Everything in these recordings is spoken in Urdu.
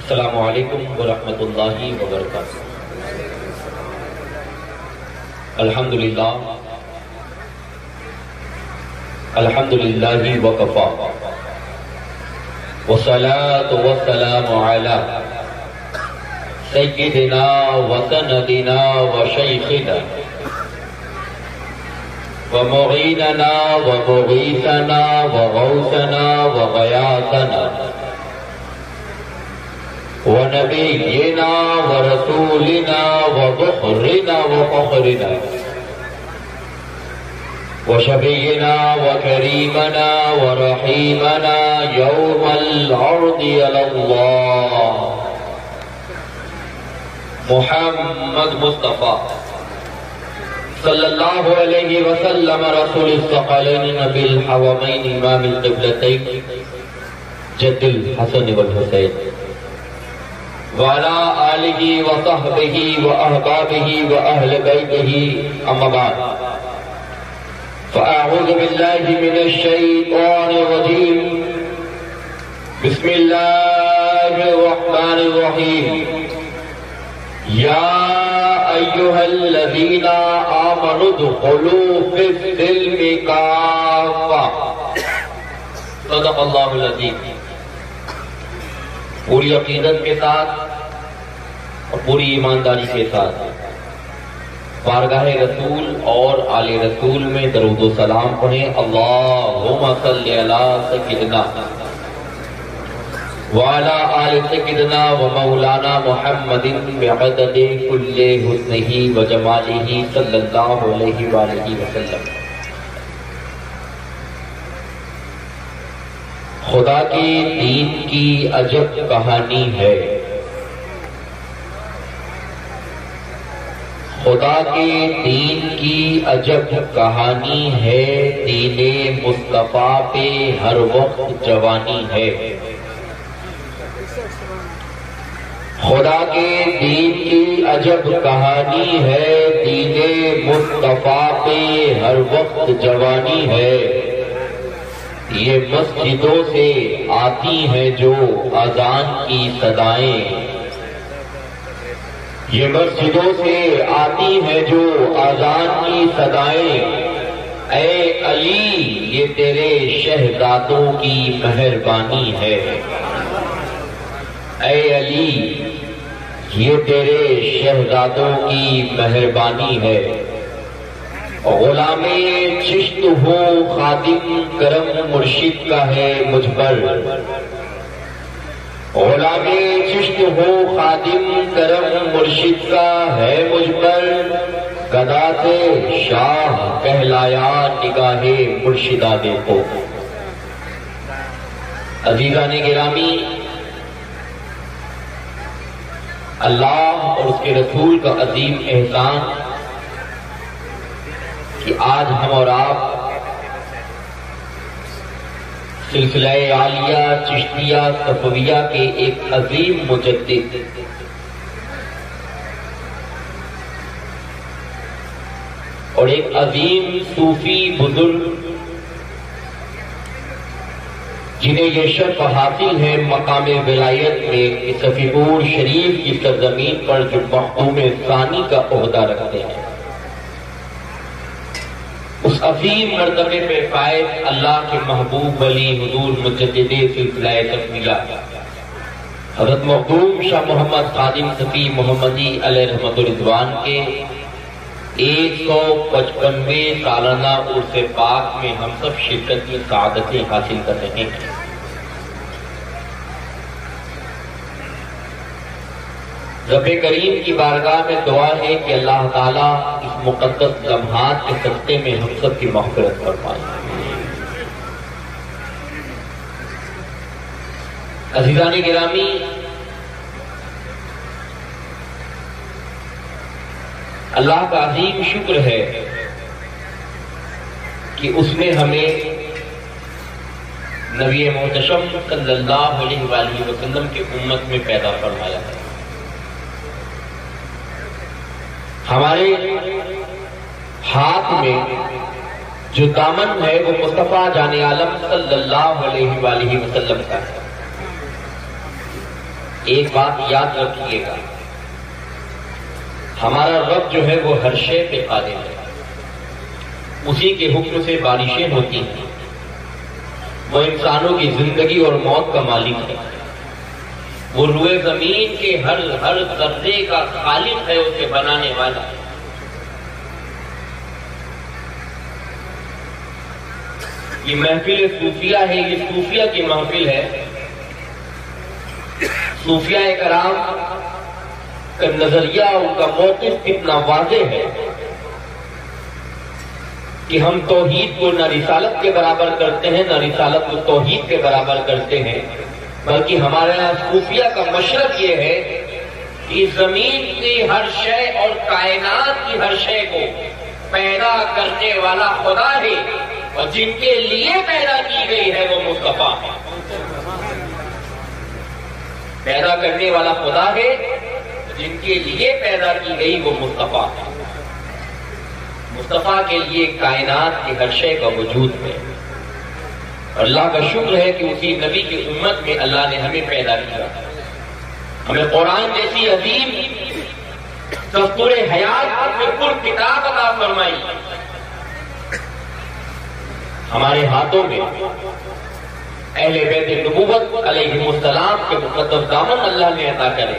السلام علیکم ورحمۃ اللہ وبرکاتہ۔ الحمدللہ وکفی والصلاة والسلام علی سیدنا وسندنا وشیخنا ومعیننا ومغیثنا وغوثنا وغیاثنا ونبینا ورسولنا وذخرنا وفخرنا وشفینا وکریمنا ورحیمنا یوم العرض علی اللہ محمد مصطفیٰ صلی اللہ علیہ وسلم رسول الثقلین نبی الحرمین امام القبلتین جد الحسن والحسین وعلى آلہ وصحبہ وأحبابہ وأہل بیتہ اما بعد فأعوذ باللہ من الشیطان الرجیم بسم اللہ الرحمن الرحیم یا ایہا الذین آمنوا ادخلوا فی السلم کافہ صدق اللہ العظیم۔ پوری عقیدت کے ساتھ اور پوری ایمانداری کے ساتھ بارگاہ رسول اور آل رسول میں درود و سلام پڑھیں۔ اللہم صلی علی سیدنا وعلی آل سیدنا و مولانا محمد بعدد کل حسنہ و جمالہ صلی اللہ علیہ وآلہ وسلم۔ خدا کے دین کی عجب کہانی ہے، خدا کے دین کی عجب کہانی ہے، دین مصطفیٰ پہ ہر وقت جوانی ہے۔ خدا کے دین کی عجب کہانی ہے، دین مصطفیٰ پہ ہر وقت جوانی ہے۔ یہ مسجدوں سے آتی ہیں جو اذان کی صدائیں، یہ مسجدوں سے آتی ہیں جو اذان کی صدائیں، اے علی یہ تیرے شہزادوں کی مہربانی ہے، اے علی یہ تیرے شہزادوں کی مہربانی ہے۔ غلام چشت ہوں خادم کرم مرشد کا ہے مجھ پر، غلام چشت ہوں خادم کرم مرشد کا ہے مجھ پر، گدا سے شاہ کہلایا نگاہ مرشدہ دیکھو۔ عزیزان گرامی، اللہ اور اس کے رسول کا عظیم احسان کہ آج ہم اور آپ سلسلہ عالیہ چشتیہ صفویہ کے ایک عظیم مجدد اور ایک عظیم صوفی بزرگ جنہیں یہ شرف حاصل ہے مقام ولایت میں کہ صفی پور شریف کی سرزمین پر جو مخدوم ثانی کا عہدہ رکھتے ہیں، اس عظیم مرتبے پہ فائز اللہ کے محبوب ولی حضور مجدد سلسلہ صفویہ حضرت مخدوم شاہ محمد خادم صفی محمدی علیہ رحمت الرضوان کے 155ویں سالانہ عرس پاک میں ہم سب شرکت میں سعادتیں حاصل کر رہے ہیں۔ رب کریم کی بارگاہ میں دعا ہے کہ اللہ تعالیٰ اس مقدس لمحات کے صدقے میں ہم سب کی مغفرت فرمائے۔ عزیزان گرامی، اللہ کا عظیم شکر ہے کہ اس نے ہمیں نبی محتشم صلی اللہ علیہ وآلہ وسلم کی امت میں پیدا فرمایا ہے۔ ہمارے ہاتھ میں جو دامن ہے وہ مصطفیٰ جان عالم صلی اللہ علیہ وآلہ وسلم کا ہے۔ ایک بات یاد رکھیے گا، ہمارا رب جو ہے وہ ہر شے پہ قادر ہے، اسی کے حکم سے بارشیں ہوتی ہیں، وہ انسانوں کی زندگی اور موت کا مالک ہے، وہ روئے زمین کے ہر ذرے کا خالق ہے، اسے بنانے والا ہے۔ یہ محفل صوفیہ ہے، یہ صوفیہ کی محفل ہے۔ صوفیہ کرام کا نظریہ، ان کا موقف کتنا واضح ہے کہ ہم توحید کو نہ رسالت کے برابر کرتے ہیں، نہ رسالت کو توحید کے برابر کرتے ہیں، بلکہ ہمارے یہاں صوفیہ کا مشرب یہ ہے کہ زمین کی ہر شے اور کائنات کی ہر شے کو پیدا کرنے والا خدا ہے، اور جن کے لیے پیدا کی گئی ہے وہ مصطفیٰ ہے۔ پیدا کرنے والا خدا ہے، جن کے لیے پیدا کی گئی وہ مصطفیٰ ہے۔ مصطفیٰ کے لیے کائنات کی ہر شے کا وجود ہے، اور اللہ کا شکر ہے کہ اسی نبی کی امت میں اللہ نے ہمیں پیدا کیا، ہمیں قرآن جیسی عظیم دستور حیات میں پر کتاب عطا فرمائی، ہمارے ہاتھوں میں اہل بیت نبوت علیہ السلام کے مقدس دامن اللہ نے عطا کرے،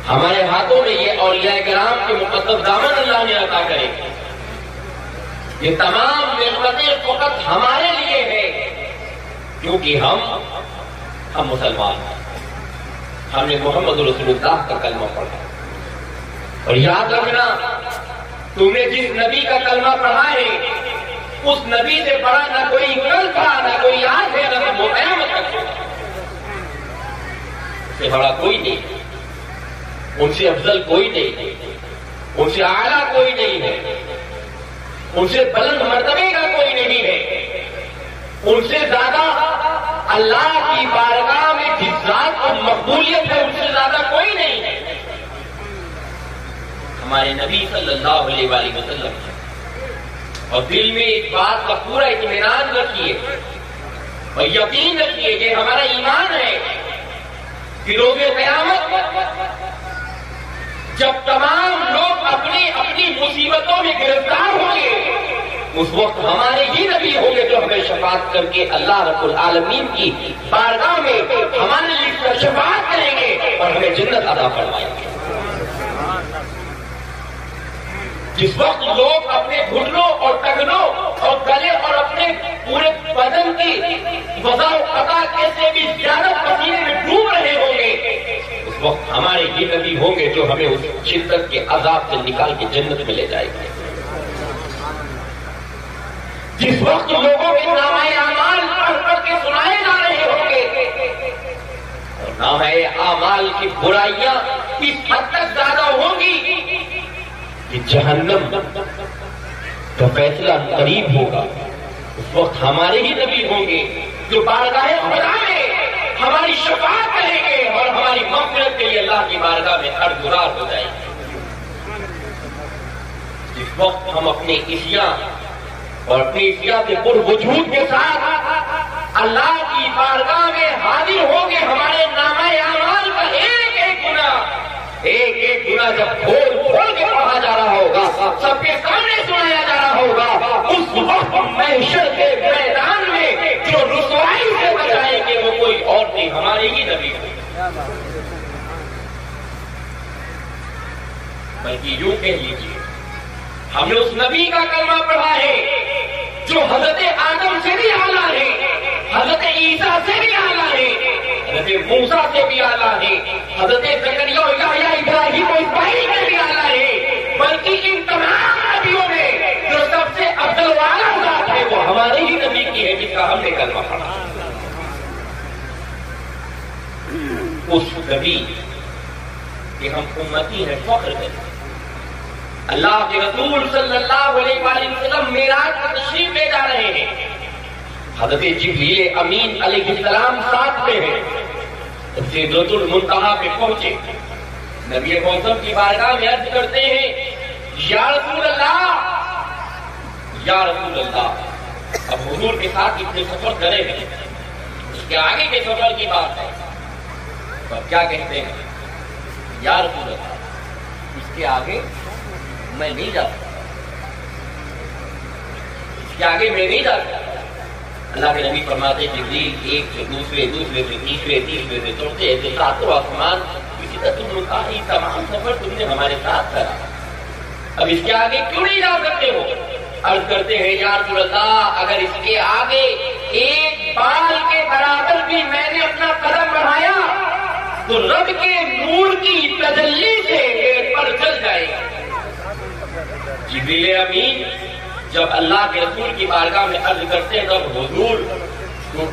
ہمارے ہاتھوں میں یہ اولیاء کرام کے مقدس دامن اللہ نے عطا کرے۔ یہ تمام نعمتیں فقط ہمارے لیے ہیں، کیونکہ ہم مسلمان ہیں، ہم نے محمد رسول اللہ کا کلمہ پڑھا۔ اور یاد رکھنا، تم نے جس نبی کا کلمہ پڑھا ہے اس نبی سے بڑا نہ کوئی کل تھا، نہ کوئی آج ہے، نہ کوئی قیامت تک ہے، اس سے بڑا کوئی نہیں، ان سے افضل کوئی نہیں، ان سے اعلیٰ کوئی نہیں ہے، ان سے بلند مرتبے کا کوئی نہیں ہے، ان سے زیادہ اللہ کی بارگاہ میں جس ذات کو مقبولیت ہے ان سے زیادہ کوئی نہیں ہے، ہمارے نبی صلی اللہ علیہ وآلہ وسلم۔ اور دل میں اس بات کا پورا اطمینان رکھیے اور یقین رکھیے کہ ہمارا ایمان ہے کہ روز قیامت جب تمام لوگ اپنی اپنی مصیبتوں میں گرفتار ہوں گے، اس وقت ہمارے ہی نبی ہوں گے جو ہمیں شفاعت کر کے اللہ رب العالمین کی بارگاہ میں ہمارے لیے شفاعت کریں گے اور ہمیں جنت عطا فرمائیں گے۔ جس وقت لوگ اپنے گھٹنوں اور ٹنگنوں اور گلے اور اپنے پورے بدن کی وضع و قطع کیسے بھی زیادہ پسینے میں ڈوب رہے ہوں گے، اس وقت ہمارے یہ نبی ہوں گے جو ہمیں اس شدت کے عذاب سے نکال کے جنت میں لے جائے گا۔ جس وقت لوگوں کے نامہ اعمال پڑھ کر کے سنائے جا رہے ہوں گے اور نامہ اعمال کی برائیاں اس حد تک زیادہ ہوں گی کہ جہنم کا فیصلہ قریب ہوگا، اس وقت ہمارے ہی نبی ہوں گے جو بارگاہ خدا میں ہماری شفاعت کریں گے اور ہماری مغفرت کے لیے اللہ کی بارگاہ میں ارگزار ہو جائیں گے۔ جس وقت ہم اپنے عشیاء اور اپنی عشیاء کے پر وجود کے ساتھ اللہ کی بارگاہ میں حاضر ہوں گے، ہمارے نامہ اعمال کا ایک ایک گناہ جب کھول کے پڑھا جا رہا ہوگا، سب کے سامنے سنایا جا رہا ہوگا، اس وقت محشر کے میدان میں جو رسوائی سے بچائیں گے وہ کوئی اور نہیں، ہمارے ہی نبی ہیں۔ بلکہ یوں کہہ لیجیے، ہم نے اس نبی کا کلمہ پڑھا ہے جو حضرت آدم سے بھی اعلیٰ ہے، حضرت عیسیٰ سے بھی اعلیٰ ہے، حضرت موسیٰ سے بھی اعلیٰ ہے، حضرت زکریا اور یحییٰ ابراہیم و اسماعیل سے بھی اعلیٰ ہے، بلکہ ان تمام نبیوں میں جو سب سے افضل و اعلیٰ ذات ہے وہ ہمارے ہی نبی کی ہے جس کا ہم نے کلمہ پڑھا۔ اس نبی کہ ہم امتی ہیں، فخر کریں۔ اللہ کے رسول صلی اللہ علیہ وآلہ وسلم معراج پر تشریف لے جا رہے ہیں، حضرت جبریل امین علیہ السلام ساتھ میں ہیں، سدرۃ المنتہا پہ پہنچے، نبی معظم کی بارگاہ میں عرض کرتے ہیں، یا رسول اللہ، یا رسول اللہ۔ اب حضور کے ساتھ اتنے سفر کرے ہیں، اس کے آگے کے سفر کی بات ہے، تو اب کیا کہتے ہیں؟ یا رسول اللہ اس کے آگے میں نہیں جا سکتا، اس کے آگے میں نہیں جا سکتا۔ اللہ کے نبی فرماتے جبریل ایک سے دوسرے، دوسرے سے تیسرے، تیسرے سے چوتھے، ایسے ساتوں آسمان، اسی طرح تم نے کہا یہ تمام سفر تم نے ہمارے ساتھ کرا، اب اس کے آگے کیوں نہیں جا سکتے ہو؟ عرض کرتے ہیں یا رسول اللہ اگر اس کے آگے ایک بال کے برابر بھی میں نے اپنا قدم بڑھایا تو رب کے نور کی تجلی سے میرے پر جل جائے گا۔ جبریل امین جب اللہ کے رسول کی بارگاہ میں عرض کرتے ہیں تب حضور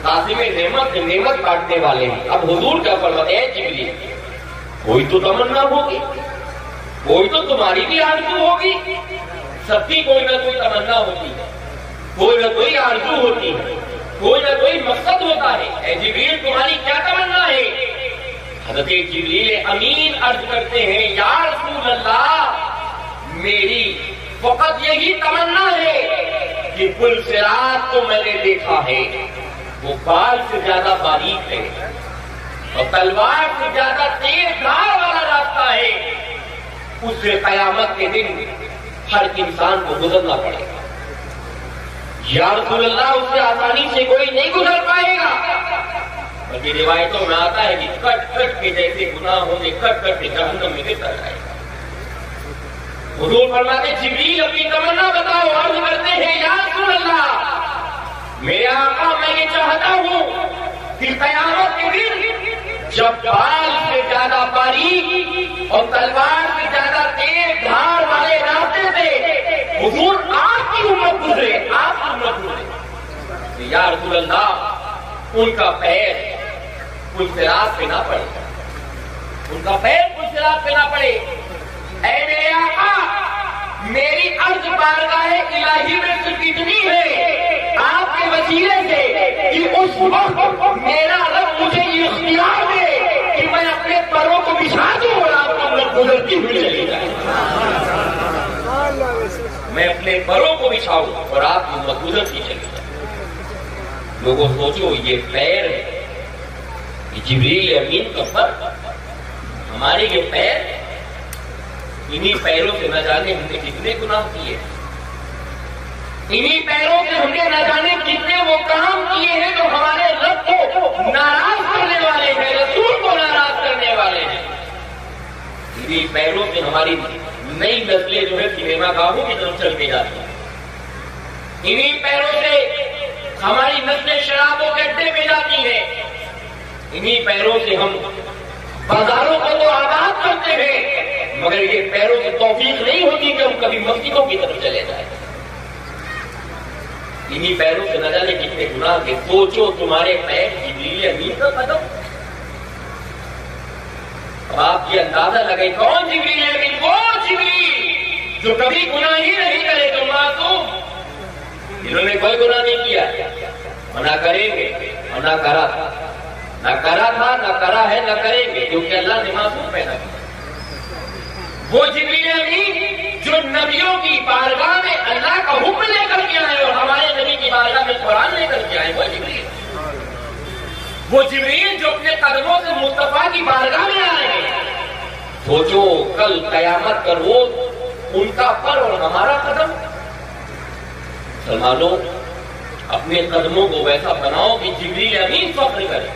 قاسم نعمت نعمت بانٹنے والے ہیں، اب حضور کیا فرماتے ہیں جبریل کوئی تو تمنا ہوگی، کوئی تو تمہاری بھی آرزو ہوگی، سب کی کوئی نہ کوئی تمنا ہوتی ہے، کوئی نہ کوئی آرزو ہوتی ہے، کوئی نہ کوئی مقصد ہوتا ہے، اے جبریل تمہاری کیا تمنا ہے؟ حضرت جبریل امین عرض کرتے ہیں یا رسول اللہ میری فقط یہی تمنا ہے کہ پل صراط کو میں نے دیکھا ہے وہ بال سے زیادہ باریک ہے اور تلوار سے زیادہ تیز دھار والا راستہ ہے، اس سے قیامت کے دن ہر انسان کو گزرنا پڑے گا۔ یا رسول اللہ اس سے آسانی سے کوئی نہیں گزر پائے گا، بلکہ روایتوں میں آتا ہے کہ کٹ کٹ کے جیسے گناہ ہونے کٹ کٹ کے جہنم میں گرتا جائے گا۔ حضور فرماتے جبریل اپنی تمنا بتاؤ، عرض کرتے ہیں یا رسول اللہ میرے آقا میں یہ چاہتا ہوں کہ قیامت کے دن جب بال سے زیادہ باریک اور تلوار سے زیادہ تیز دھار والے راستے سے حضور آپ کی امت گزرے، آپ کی امت گزرے، یا رسول اللہ ان کا پیر پل صراط پہ نہ پڑے، ان کا پیر پل صراط پہ نہ پڑے۔ اے میرے آقا میری عرض بارگاہ الہی میں صرف اتنی ہے آپ کے وسیلے سے کہ اس وقت میرا رب مجھے یہ اختیار دے کہ میں اپنے پروں کو بچھا دوں اور آپ کو امت گزرتی ہوئی چلی جائے، میں اپنے پروں کو بچھاؤں اور آپ کی امت گزرتی چلی جائے۔ لوگوں سوچو یہ پیر ہے، یہ جبریل امین کا فرق، ہمارے یہ پیر، انہی پیروں سے نہ جانے ہم نے کتنے گناہ کیے، انہی پیروں سے ہم نے نہ جانے کتنے وہ کام کیے ہیں جو ہمارے رب کو ناراض کرنے والے ہیں، رسول کو ناراض کرنے والے ہیں۔ انہی پیروں سے ہماری نئی نسلیں جو ہے سنیما گاہوں کی طرف چل کے جاتی ہیں، انہی پیروں سے ہماری نسلیں شرابوں کے اڈے میں جاتی ہیں، انہی پیروں سے ہم بازاروں کو تو آباد کرتے ہیں، مگر یہ پیروں سے توفیق نہیں ہوتی کہ ہم کبھی مسجدوں کی طرف چلے جائیں۔ انہی پیروں سے نہ جانے کتنے گناہ کے، سوچو تمہارے پیر جبریل امین کا قدم، اب آپ یہ اندازہ لگے کون جبریل امین؟ وہ جبریل جو کبھی گناہ ہی نہیں کرے، جو معصوم، انہوں نے کوئی گناہ نہیں کیا، نہ کریں گے اور نہ کرا تھا، نہ کرا تھا، نہ کرا ہے، نہ کریں گے، کیونکہ اللہ نے معصوم پیدا کیا۔ وہ جبریل امین جو نبیوں کی بارگاہ میں اللہ کا حکم لے کر کے آئے اور ہمارے نبی کی بارگاہ میں قرآن لے کر کے آئے، وہ جبریل جو اپنے قدموں سے مصطفیٰ کی بارگاہ میں آئے ہیں۔ سوچو کل قیامت کا روز ان کا پر اور ہمارا قدم، مسلمانوں اپنے قدموں کو ویسا بناؤ کہ جبریل امین فخر کرے،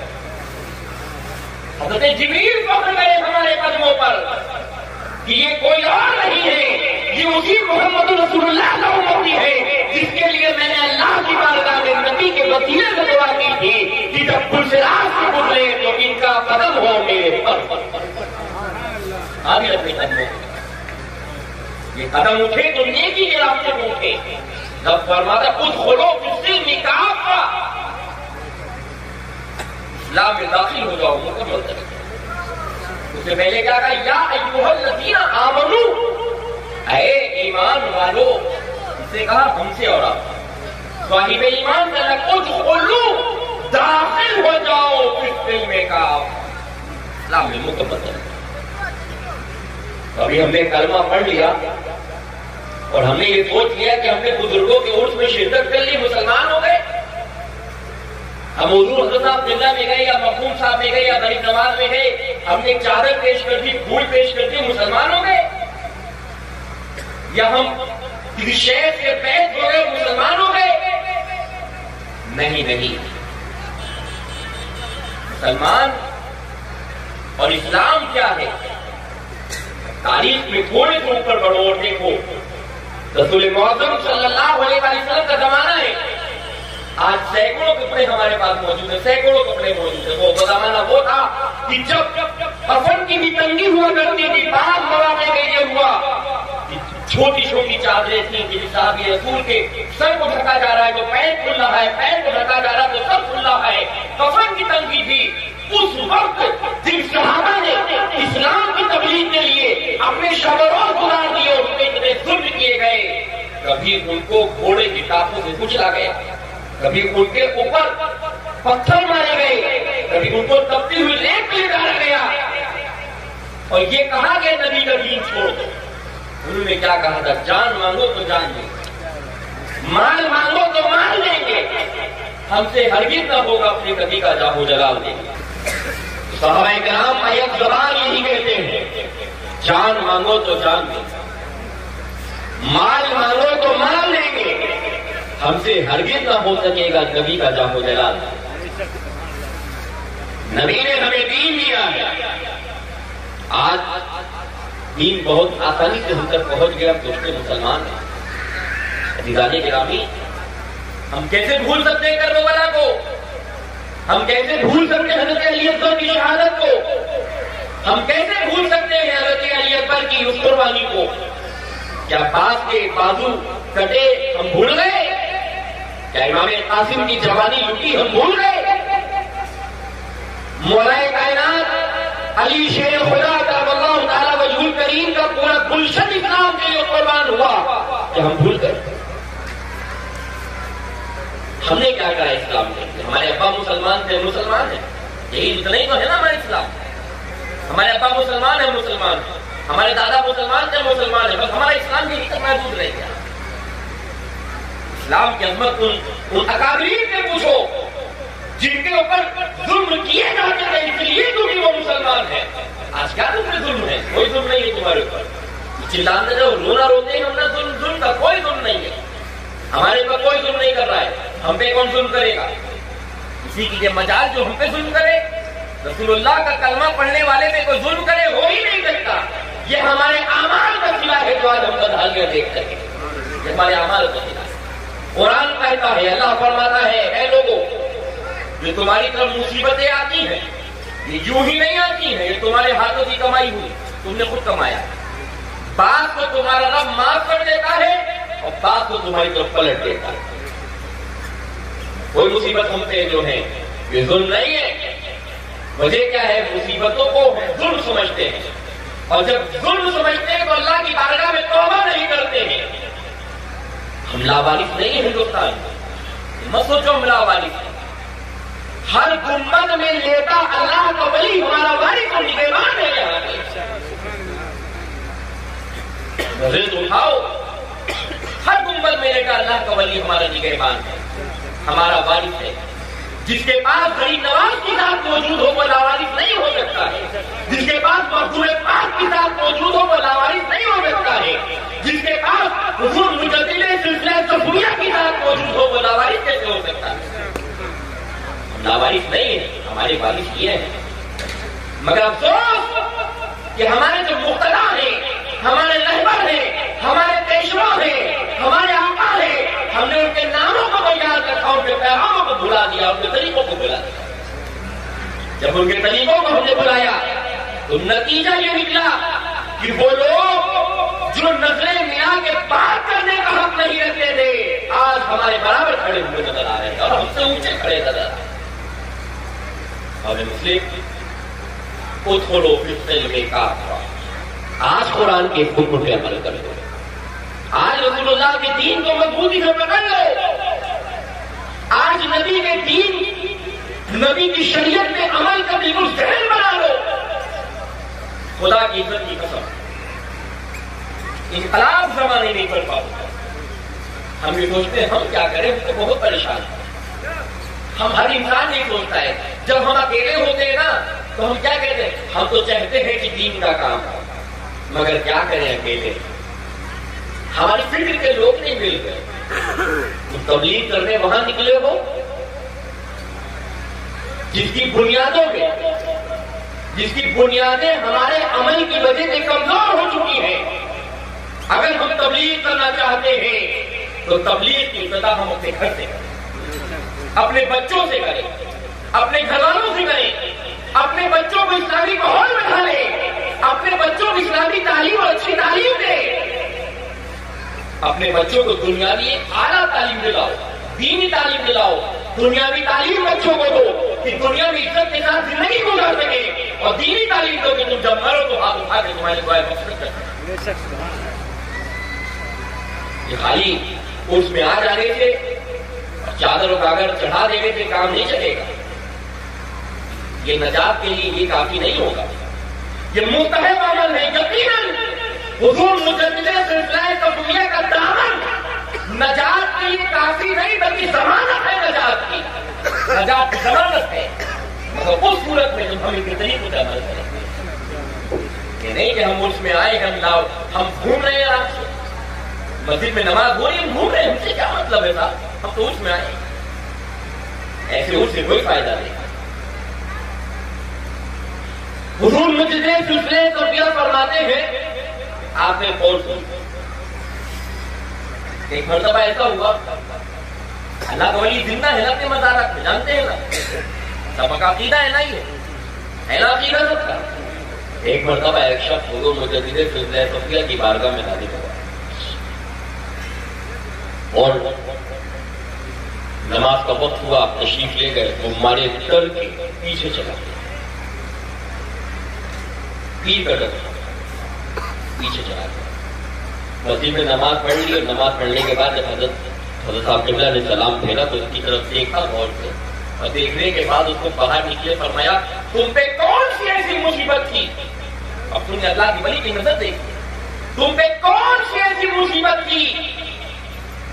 حضرت جبریل فخر کرے ہمارے قدموں پر کہ یہ کوئی اور نہیں ہے، یہ اسی محمد رسول اللہ کا امتی ہے جس کے لیے میں نے اللہ کی بارگاہ میں نبی کے وسیلے سے دعا کی تھی کہ جب پل صراط سے گزرے تو ان کا قدم ہو میرے پر، آگے اپنے قدموں کو، یہ قدم اٹھے تو نیکی کے راستے میں اٹھے۔ جب فرماتا ادخلوا فی السلم کافہ، اسلام میں داخل ہو جاؤ مکمل طریقے، اس سے پہلے کیا کہا یا ایھا الذین آمنوا، اے ایمان والو، اس سے کہا ہم سے اور آپ صاحب ایمان سے ادخلوا، داخل ہو جاؤ فی السلم کافہ، اسلام میں مکمل طریقے۔ ابھی ہم نے کلمہ پڑھ لیا اور ہم نے یہ سوچ لیا کہ ہم نے بزرگوں کے عرس میں شرکت کر لی، مسلمان ہو گئے۔ ہم حضور حضرت صاحب زندہ میں گئے یا مخدوم صاحب میں گئے یا غریب نواز میں گئے ہم نے چادر پیش کر دی، پھول پیش کر دی، مسلمان ہو گئے؟ یا ہم کسی شیخ کے بیعت ہو گئے مسلمان ہو گئے؟ نہیں نہیں، مسلمان اور اسلام کیا ہے؟ تاریخ میں تھوڑے سے اوپر بڑھو اور دیکھو، رسول معظم صلی اللہ علیہ وسلم کا زمانہ ہے، آج سینکڑوں کپڑے ہمارے پاس موجود ہیں، سینکڑوں کپڑے موجود ہیں۔ وہ زمانہ وہ تھا کہ جب کفن کی بھی تنگی ہوا کرتی تھی، بعض مواقع میں یہ ہوا کہ چھوٹی چھوٹی چادریں تھیں کہ صحابی رسول کے سر کو ڈھکا جا رہا ہے تو پیر کھل رہا ہے، پیر کو ڈھکا جا رہا ہے تو سر کھل رہا ہے، کفن کی تنگی تھی۔ اس وقت جن صحابہ نے اسلام کی تبلیغ کے لیے اپنے شب و روز گزار دیے، اس میں اتنے ظلم کیے گئے، کبھی ان کو گھوڑے کی ٹاپوں سے کچلا گیا، کبھی ان کے اوپر پتھر مارے گئے، کبھی ان کو تپتی ہوئی ریت میں ڈالا گیا، اور یہ کہا کہ نبی کا دین چھوڑ دو۔ انہوں نے کیا کہا تھا؟ جان مانگو تو جان دیں گے، مال مانگو تو مال دیں گے، ہم سے ہرگز نہ ہوگا اپنے نبی کا جاہ و جلال دیں گے۔ صحابہ کرام ایک زبان یہی کہتے ہیں، جان مانگو تو جان دیں گے، مال مانگو تو مال دیں گے، ہم سے ہرگز نہ ہو سکے گا نبی کا جاہ و جلال۔ نبی نے ہمیں دین دیا ہے، آج دین بہت آسانی سے ہم تک پہنچ گیا، دوسرے مسلمان ہیں۔ عزیزان گرامی، ہم کیسے بھول سکتے ہیں کربلا کو؟ ہم کیسے بھول سکتے ہیں حضرت علی اکبر کی شہادت کو؟ ہم کیسے بھول سکتے ہیں حضرت علی اکبر کی اس قربانی کو؟ کیا باز کے بازو کٹے ہم بھول گئے؟ کیا امام قاسم کی جوانی لٹی ہم بھول گئے؟ مولا کائنات علی شیر خدا کرم اللہ تعالی وجہ کریم کا پورا گلشن اسلام کے لیے قربان ہوا، کیا ہم بھول گئے؟ ہم نے کیا کرا اسلام کے لیے؟ ہمارے ابا مسلمان تھے، مسلمان ہیں، یہی اتنا ہی تو ہے نا ہمارا اسلام۔ ہمارے ابا مسلمان ہیں، مسلمان ہیں، ہمارے دادا مسلمان تھے، مسلمان ہیں، بس ہمارا اسلام یہی تک محدود رہ گیا۔ اسلام کی عظمت ان اکابرین سے پوچھو جن کے اوپر ظلم کیے جاتے تھے، اس لیے کیونکہ وہ مسلمان ہیں۔ آج کیا تم پہ ظلم ہے؟ کوئی ظلم نہیں ہے تمہارے اوپر، چلانے جاؤ، رونا روتے ہیں ہم نے، ظلم کا کوئی ظلم نہیں ہے، ہمارے اوپر کوئی ظلم نہیں کر رہا ہے۔ ہم پہ کون ظلم کرے گا؟ کسی کی یہ مجال جو ہم پہ ظلم کرے، رسول اللہ کا کلمہ پڑھنے والے پہ کوئی ظلم کرے، ہو ہی نہیں سکتا۔ یہ ہمارے اعمال کا صلہ ہے جو آج ہم بدحالیاں دیکھ سکیں، یہ ہمارے اعمال کا صلہ ہے۔ قرآن کہتا ہے، اللہ فرماتا ہے، اے لوگوں جو تمہاری طرف مصیبتیں آتی ہیں یہ یوں ہی نہیں آتی ہیں، یہ تمہارے ہاتھوں کی کمائی ہوئی، تم نے خود کمایا۔ بعض کو تمہارا رب معاف کر دیتا ہے اور بعض کو تمہاری طرف پلٹ دیتا ہے۔ کوئی مصیبت ہم پہ جو ہے یہ ظلم نہیں ہے، وجہ کیا ہے؟ مصیبتوں کو ہم ظلم سمجھتے ہیں، اور جب ظلم سمجھتے ہیں تو اللہ کی بارگاہ میں توبہ نہیں کرتے ہیں۔ ہم لاوارث نہیں ہیں ہندوستان میں، مت سوچو ہم لاوارث ہیں۔ ہر گنبد میں لیتا اللہ کا ولی ہمارا وارث اور نگہبان ہے۔ یہاں رزق اٹھاؤ، ہر گنبد میں لیتا اللہ کا ولی ہمارا نگہبان ہے، ہمارا وارث ہے۔ جس کے پاس غریب نواز کی ذات موجود ہو وہ لاوارث نہیں ہو سکتا ہے، جس کے پاس مقبول پاک کی ذات موجود ہو وہ لاوارث نہیں ہو سکتا ہے، جس کے پاس حضور مجدد سلسلہ صفویہ کی ذات موجود ہو وہ لاوارث کیسے ہو سکتا ہے؟ لاوارث نہیں ہے، ہمارے وارث یہ ہیں۔ مگر افسوس کہ ہمارے جو مقتدا ہیں، ہمارے رہبر ہیں، ہمارے پیشوا ہیں، ہمارے آقا ہیں، ہم نے ان کے ناموں کو یاد رکھا، ان کے پیغاموں کو بھلا دیا، ان کے طریقوں کو بھلا دیا۔ جب ان کے طریقوں کو ہم نے بلایا تو نتیجہ یہ نکلا کہ وہ لوگ جو نظریں ملا کے بات کرنے کا حق نہیں رکھتے تھے، آج ہمارے برابر کھڑے ہوئے نظر آ رہے ہیں اور ہم سے اونچے کھڑے نظر آ رہے ہیں۔ اور مسلم ادخلوا فی السلم کافہ، آج قرآن کے حکم پہ عمل کر لو، آج رسول اللہ کے دین کو مضبوطی سے پکڑ لو، آج نبی کے دین، نبی کی شریعت میں عمل کا بالکل ذہن بنا لو۔ خدا کی عزت کی قسم، انقلاب زمانے نہیں کر پاؤ۔ ہم یہ سوچتے ہیں ہم کیا کریں، ہم تو بہت پریشان ہیں۔ ہم ہر انسان یہ سوچتا ہے، جب ہم اکیلے ہوتے ہیں نا تو ہم کیا کہتے ہیں، ہم تو چاہتے ہیں کہ دین کا کام ہو، مگر کیا کریں اکیلے، ہماری فکر کے لوگ نہیں مل گئے۔ تم تبلیغ کرنے وہاں نکلے ہو جس کی بنیادیں ہمارے عمل کی وجہ سے کمزور ہو چکی ہیں۔ اگر ہم تبلیغ کرنا چاہتے ہیں تو تبلیغ کی ابتدا ہم اپنے گھر سے کریں، اپنے بچوں سے کریں، اپنے گھر والوں سے کریں، اپنے بچوں کو اسلامی ماحول میں ڈالیں، اپنے بچوں کو اسلامی تعلیم اور اچھی تعلیم دیں، اپنے بچوں کو دنیاوی اعلیٰ تعلیم دلاؤ، دینی تعلیم دلاؤ، دنیاوی تعلیم بچوں کو دو کہ دنیا میں عزت کے ساتھ زندگی گزار سکے، اور دینی تعلیم دو کہ تم جب مرو تو ہاتھ اٹھا کے تمہارے دعائیں مقصد کر سکیں۔ یہ خالی اس میں آ جانے سے چادر و کاغذ چڑھا دینے سے کام نہیں چلے گا، یہ نجات کے لیے یہ کافی نہیں ہوگا، یہ مستحب عمل ہے۔ یقیناً حضور مجدد سلسلہ تبلیغ کا دامن نجات کے لیے کافی نہیں بلکہ ضمانت ہے، نجات کی ضمانت ہے، مگر اس صورت میں جب ہم ان کے طریقوں سے عمل کریں، یہ نہیں کہ ہم اس میں آئے ہم گھوم رہے ہیں، آپ سے مسجد میں نماز ہو رہی ہے، ہم گھوم رہے ہیں، ہم سے کیا مطلب ہے صاحب، ہم تو اس میں آئے، ایسے اس سے کوئی فائدہ نہیں۔ حضور مجدد سلسلہ تبلیغ فرماتے ہیں، آپ نے قول سن، ایک مرتبہ ایسا ہوا، اللہ کا ولی زندہ ہے نا اپنے مزارات میں، جانتے ہیں نا، سب کا عقیدہ ہے نا، یہ ہے نا عقیدہ سب کا۔ ایک مرتبہ ایک شخص حضور مجدد سلسلہ تبلیغ کی بارگاہ میں حاضر ہوا اور نماز کا وقت ہوا، آپ تشریف لے گئے، وہ ہمارے ڈر کے پیچھے چلا گیا، پیر کا ڈر پیچھے چلا گیا، مسجد میں نماز پڑھ لی، اور نماز پڑھنے کے بعد جب حضرت صاحب قبلہ نے سلام پھیرا تو اس کی طرف دیکھا غور سے، اور دیکھنے کے بعد اس کو باہر نکلے، فرمایا تم پہ کون سی ایسی مصیبت تھی، اب تم نے اللہ کی ولی کی نظر دیکھی، تم پہ کون سی ایسی مصیبت تھی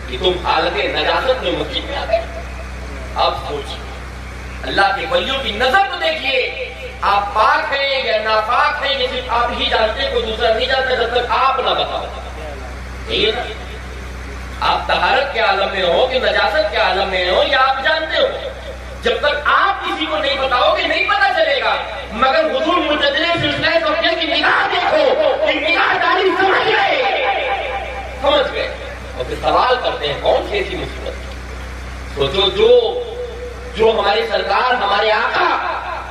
کہ تم حالت نجاست میں مسجد میں آ گئے۔ آپ سوچیے، اللہ کے ولیوں کی نظر تو دیکھیے، آپ پاک ہیں یا ناپاک ہیں یہ صرف آپ ہی جانتے، کوئی دوسرا نہیں جانتا جب تک آپ نہ بتاؤ، ٹھیک ہے؟ آپ طہارت کے عالم میں ہو کہ نجاست کے عالم میں ہو، یا آپ جانتے ہو، جب تک آپ کسی کو نہیں بتاؤ گے نہیں پتا چلے گا۔ مگر حضور مجدد سلسلہ تبلیغ کی نگاہ دیکھو کہ نگاہ داری سمجھ گئے، اور پھر سوال کرتے ہیں کون سی ایسی مصیبت، سوچو جو ہمارے سرکار، ہمارے آقا،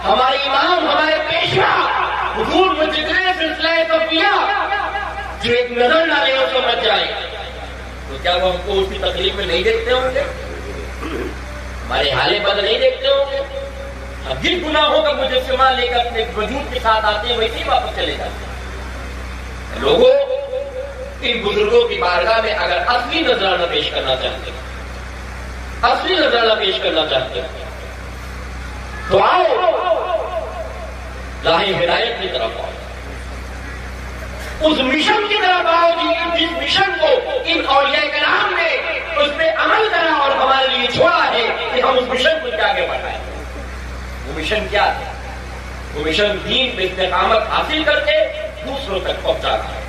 ہمارے امام، ہمارے پیشوا حضور مجدد سلسلہ تبلیغ جو ایک نظر ڈالے اور سمجھ جائے، تو کیا وہ ہم کو اس کی تکلیف میں نہیں دیکھتے ہوں گے، ہمارے حالے بد نہیں دیکھتے ہوں گے؟ ہم جن گناہوں کا مجسمہ لے کر اپنے وجود کے ساتھ آتے ہیں ویسے ہی واپس چلے جاتے ہیں۔ لوگوں، ان بزرگوں کی بارگاہ میں اگر اصلی نذرانہ پیش کرنا چاہتے ہیں، اصلی نذرانہ پیش کرنا چاہتے ہیں تو آؤ راہ ہدایت کی طرف آؤ، اس مشن کی طرف آؤ جس مشن کو ان اولیاء کرام نے اس پہ عمل کرا اور ہمارے لیے چھوڑا ہے کہ ہم اس مشن کو آگے بڑھائیں۔ وہ مشن کیا ہے؟ وہ مشن دین پہ استقامت حاصل کر کے دوسروں تک پہنچانا ہے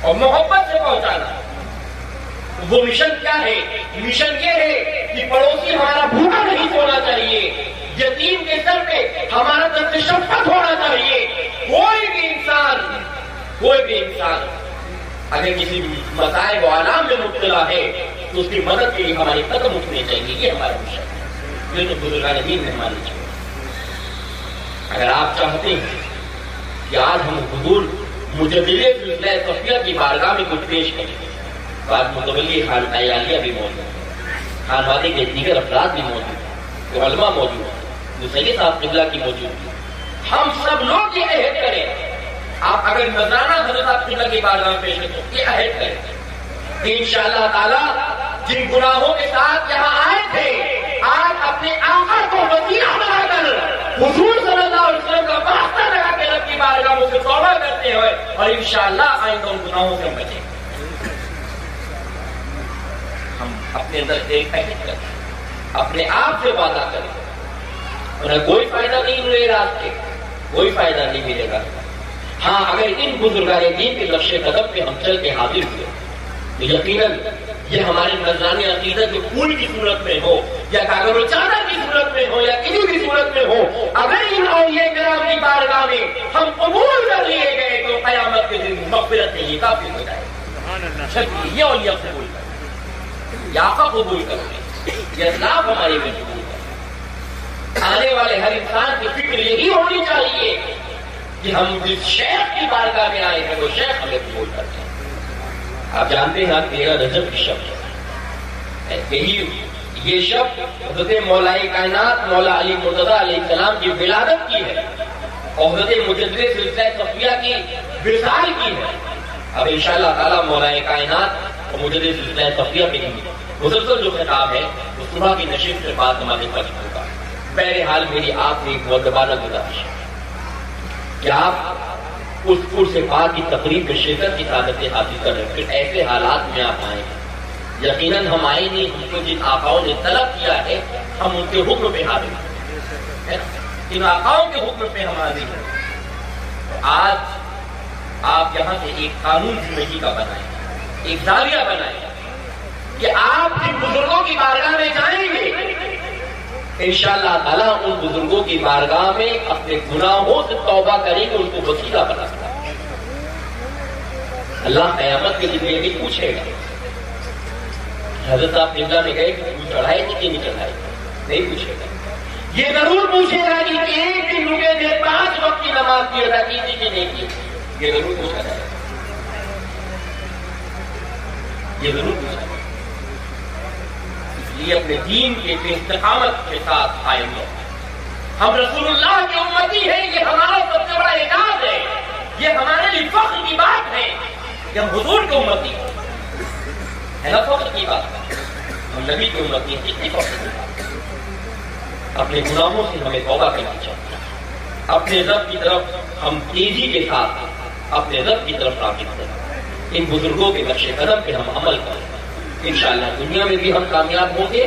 اور محبت سے پہنچانا ہے۔ وہ مشن کیا ہے؟ مشن یہ ہے کہ پڑوسی ہمارا بھوکا نہیں سونا چاہیے، یتیم کے سر پہ ہمارا درد شفقت ہونا چاہیے۔ کوئی بھی انسان اگر کسی مسائل و آلام میں مبتلا ہے تو اس کی مدد کے لیے ہماری قدم اٹھنے چاہیے، یہ ہمارا مشن ہے، یہ تو بزرگان دین نے ہماری چاہیے۔ اگر آپ چاہتے ہیں کہ آج ہم حضور مجدد سلسلہ تبلیغ کی بارگاہ میں کچھ پیش کریں، تو آج متولی خان عالیہ بھی موجود ہے، خانوادے کے دیگر افراد بھی موجود ہیں، جو علماء موجود ہیں، جو سید صاحب قبلہ کی موجود ہیں، ہم سب لوگ یہ عہد کریں، آپ اگر نذرانہ حضرت صاحب قبلہ کی بارگاہ میں پیش کریں، یہ عہد کریں کہ انشاءاللہ تعالی جن گناہوں کے ساتھ یہاں آئے تھے، آج اپنے آقا کو وسیلہ بنا کر حضور صلی اللہ علیہ وسلم کا واسطہ لگا کے رب کی بارگاہ میں سے توبہ کرتے ہوئے اور انشاءاللہ آئندہ ان گناہوں سے بچیں۔ ہم اپنے اندر ایک عہد کریں، اپنے آپ سے وعدہ کریں، انہیں کوئی فائدہ نہیں ملے رات کے، کوئی فائدہ نہیں ملے گا. ہاں اگر ان بزرگان دین کے نقش قدم پہ ہم چل کے حاضر ہوئے تو یقیناً یہ ہمارے نذرانِ عقیدت کے پھول کی صورت میں ہو یا کاغذ و چادر کی صورت میں ہو یا کسی بھی صورت میں ہو، اگر ان اولیاء کرام کی بارگاہ میں ہم قبول کر لیے گئے تو قیامت کے دن مغفرت کے لیے کافی ہو جائے گا. یہ اولیاء قبول کریں، یا آقا قبول کریں، یہ اسلاف ہماری میں قبول کریں. آنے والے ہر انسان کی فکر یہی ہونی چاہیے کہ ہم جس شیخ کی بارگاہ میں آئے ہیں وہ شیخ ہمیں قبول کرتے ہیں. آپ جانتے ہیں 13 رجب کی شب ہے، یہ شب حضرت مولائے کائنات مولا علی مرتضیٰ علیہ السلام کی ولادت کی ہے اور حضرت مجدد سلسلہ صفیہ کی وصال کی ہے. اب انشاءاللہ تعالی مولائے کائنات اور مجدد سلسلہ صفیہ پہ مسلسل جو خطاب ہے وہ صبح کی نشست کے بعد نماز فجر ہوگا. بہرحال میری آپ سے ایک مؤدبانہ گزارش ہے کہ آپ اس پور سے پاک کی تقریب میں شرکت کی سعادت حاصل کر رہے ہیں. پھر ایسے حالات میں آپ آئے ہیں، یقیناً ہم آئے نہیں، ہم کو جن آقاؤں نے طلب کیا ہے ہم ان کے حکم پہ حاضر ہیں، ان آقاؤں کے حکم پہ ہم حاضر ہیں. آج آپ یہاں سے ایک قانون زندگی کا بنائیں، ایک زاویہ بنائیں کہ آپ جن بزرگوں کی بارگاہ میں جائیں گے انشاءاللہ تعالیٰ ان بزرگوں کی بارگاہ میں اپنے گناہوں سے توبہ کریں گے، ان کو وسیلہ بنا سکتا ہے. اللہ قیامت کے دن یہ بھی پوچھے گا حضرت صاحب قبلہ میں گئے کہ چڑھائے کہ نہیں چڑھائے، نہیں پوچھے گا. یہ ضرور پوچھے گا کہ ایک دن رکے تھے 5 وقت کی نماز کی ادا کی تھی کہ نہیں کی، یہ ضرور پوچھا جائے گا، یہ ضرور پوچھا جائے گا. یہ اپنے دین کے استقامت کے ساتھ قائم ہو. ہم رسول اللہ کی امتی ہیں، یہ ہمارا سب سے بڑا اعزاز ہے، یہ ہمارے لیے فخر کی بات ہے کہ ہم حضور کی امتی ہیں. ہے نا فخر کی بات؟ ہم نبی کی امتی ہیں، کتنی فخر کی بات. اپنے گناہوں سے ہمیں توبہ کرنی چاہیے، اپنے رب کی طرف ہم تیزی کے ساتھ اپنے رب کی طرف راغب کریں، ان بزرگوں کے نقش قدم پہ ہم عمل کریں. انشاءاللہ دنیا میں بھی ہم کامیاب ہوں گے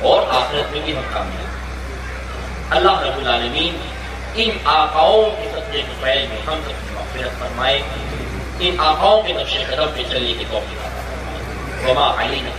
اور آخرت میں بھی ہم کامیاب ہوں گے. اللہ رب العالمین ان آقاؤں کے صدقے کے فیض میں ہم سب کی مغفرت فرمائے، ان آقاؤں کے نقش قدم پہ چلنے کی توفیق عطا فرمائے. وما علینا